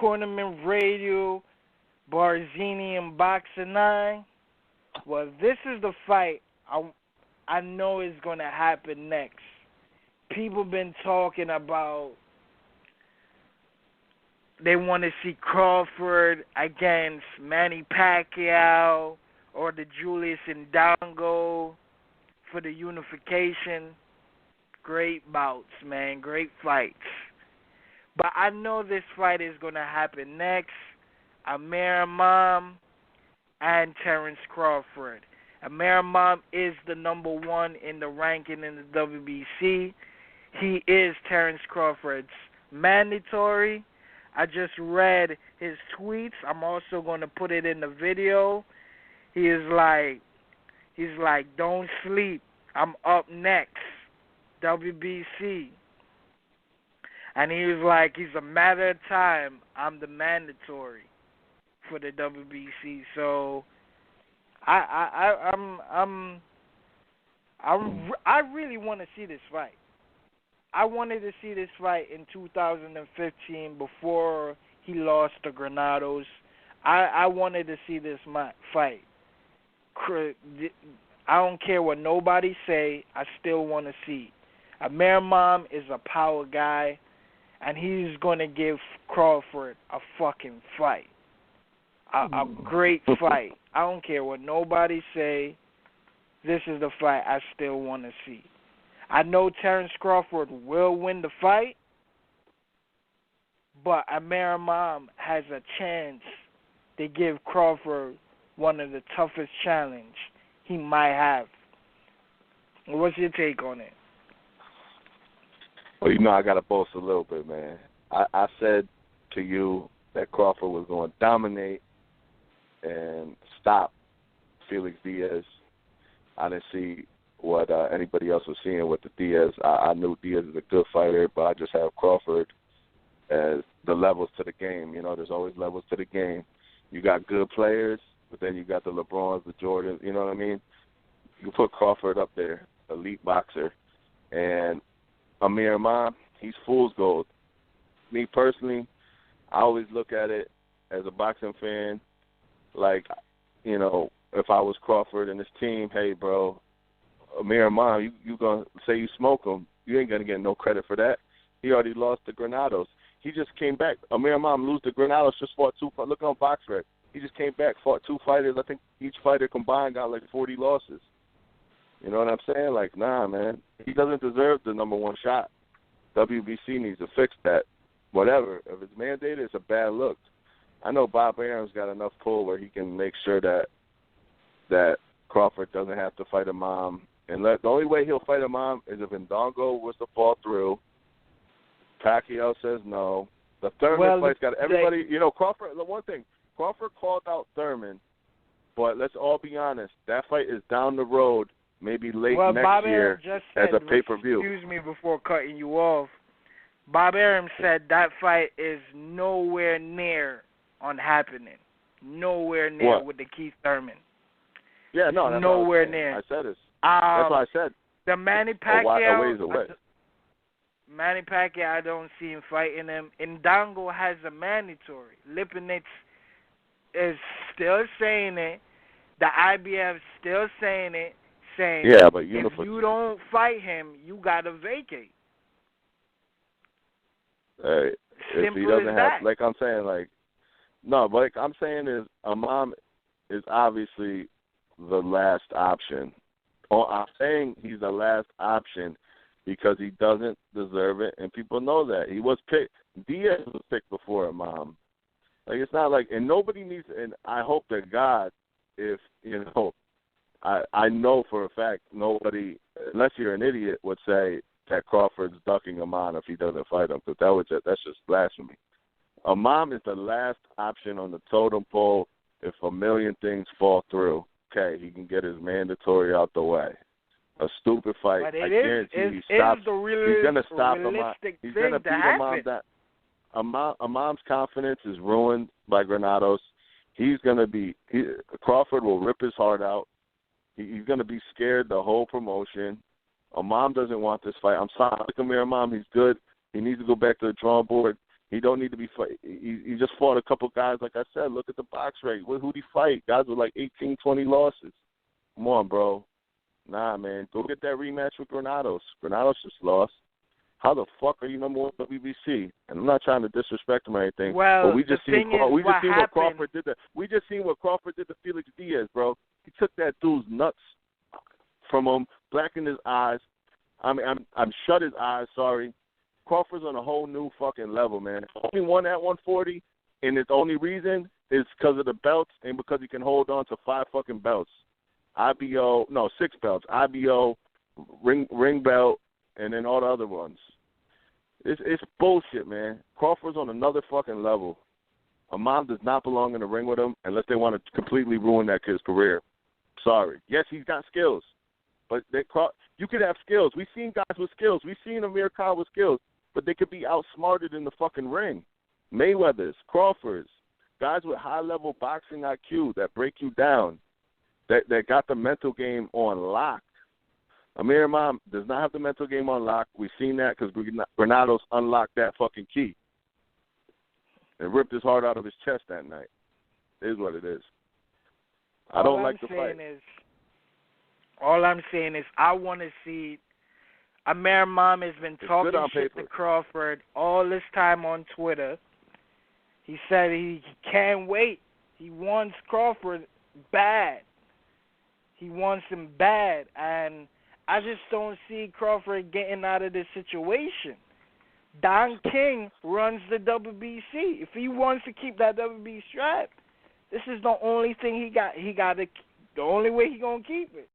Cornerman Radio, Barzini and Boxingeye. Well, this is the fight I know is going to happen next. People been talking about they want to see Crawford against Manny Pacquiao or the Julius Indongo for the unification. Great bouts, man. Great fights. But I know this fight is going to happen next. Amir Imam and Terence Crawford. Amir Imam is the number one in the ranking in the WBC. He is Terence Crawford's mandatory. I just read his tweets. I'm also going to put it in the video. He's like, don't sleep. I'm up next. WBC. And he was like, it's a matter of time. I'm the mandatory for the WBC. So I really want to see this fight. I wanted to see this fight in 2015 before he lost to Granados. I wanted to see this fight. I don't care what nobody say. I still want to see. Amir Imam is a power guy, and he's going to give Crawford a fucking fight. A great fight. I don't care what nobody say. This is the fight I still want to see. I know Terence Crawford will win the fight, but Amir Imam has a chance to give Crawford one of the toughest challenges he might have. What's your take on it? Well, I got to boast a little bit, man. I said to you that Crawford was going to dominate and stop Felix Diaz. I didn't see what anybody else was seeing with the Diaz. I knew Diaz is a good fighter, but I just have Crawford as the levels to the game. There's always levels to the game. You got good players, but then you got the LeBrons, the Jordans, you know what I mean? You put Crawford up there, elite boxer. And Amir Imam, he's fool's gold. Me personally, I always look at it as a boxing fan, like, if I was Crawford and his team, hey, bro, Amir Imam, you going to say you smoke him, you ain't going to get no credit for that. He already lost to Granados. He just came back. Amir Imam lose to Granados, just fought two. Look on BoxRec. He just came back, fought two fighters. I think each fighter combined got like 40 losses. You know what I'm saying? Like, nah, man. He doesn't deserve the number one shot. WBC needs to fix that. Whatever. If it's mandated, it's a bad look. I know Bob Arum's got enough pull where he can make sure that Crawford doesn't have to fight Imam. And the only way he'll fight Imam is if Indongo was to fall through. Pacquiao says no. The Thurman fight's got everybody. Crawford. The one thing, Crawford called out Thurman, but let's all be honest. That fight is down the road, maybe late next Bob year just as said, a pay-per-view. Excuse me before cutting you off. Bob Arum said that fight is nowhere near on happening. Nowhere near with the Keith Thurman. Yeah, no, that's nowhere near. I said it. That's what I said. The Manny Pacquiao. A ways away. Manny Pacquiao, I don't see him fighting him. Indongo has a mandatory. Lipinets is still saying it. The IBF still saying it. Saying but if you don't fight him, you gotta vacate. If he doesn't have, like I'm saying, I'm saying is Imam is obviously the last option. I'm saying he's the last option because he doesn't deserve it, and people know that. He was picked. Diaz was picked before Imam. Like, it's not like, and nobody needs, and I hope to God, if, I know for a fact nobody, unless you're an idiot, would say that Crawford's ducking Imam if he doesn't fight him, because that's just blasphemy. Imam is the last option on the totem pole if a million things fall through. Okay, he can get his mandatory out the way. A stupid fight. I guarantee he's going to stop Imam. He's going to beat Imam down. Imam's confidence is ruined by Granados. Crawford will rip his heart out. He's going to be scared the whole promotion. Imam doesn't want this fight. I'm sorry, Amir Imam, he's good. He needs to go back to the drawing board. He He don't need to be fight. He just fought a couple guys, like I said. Look at the box rate. Who'd he fight? Guys with like 18, 20 losses. Come on, bro. Nah, man. Go get that rematch with Granados. Granados just lost. How the fuck are you number one WBC? And I'm not trying to disrespect him or anything. Well, but we just seen what Crawford did. We just seen what Crawford did to Felix Diaz, bro. He took that dude's nuts from him, blackened his eyes. I'm shut his eyes. Sorry. Crawford's on a whole new fucking level, man. Only won at 140, and its only reason is because of the belts and because he can hold on to 5 fucking belts. 6 belts. IBO, ring belt, and then all the other ones. It's bullshit, man. Crawford's on another fucking level. Imam does not belong in the ring with him unless they want to completely ruin that kid's career. Sorry. Yes, he's got skills, but you could have skills. We've seen guys with skills. We've seen Amir Khan with skills, but they could be outsmarted in the fucking ring. Mayweathers, Crawfords, guys with high-level boxing IQ that break you down, that got the mental game on lock. Amir Imam does not have the mental game on lock. We've seen that because Granados unlocked that fucking key and ripped his heart out of his chest that night. It is what it is. I don't like the fight. All I'm saying is I want to see Amir Imam has been talking shit to Crawford all this time on Twitter. He said he can't wait. He wants Crawford bad. He wants him bad, and I just don't see Crawford getting out of this situation. Don King runs the WBC. If he wants to keep that WBC strap, this is the only thing he got. The only way he gonna keep it.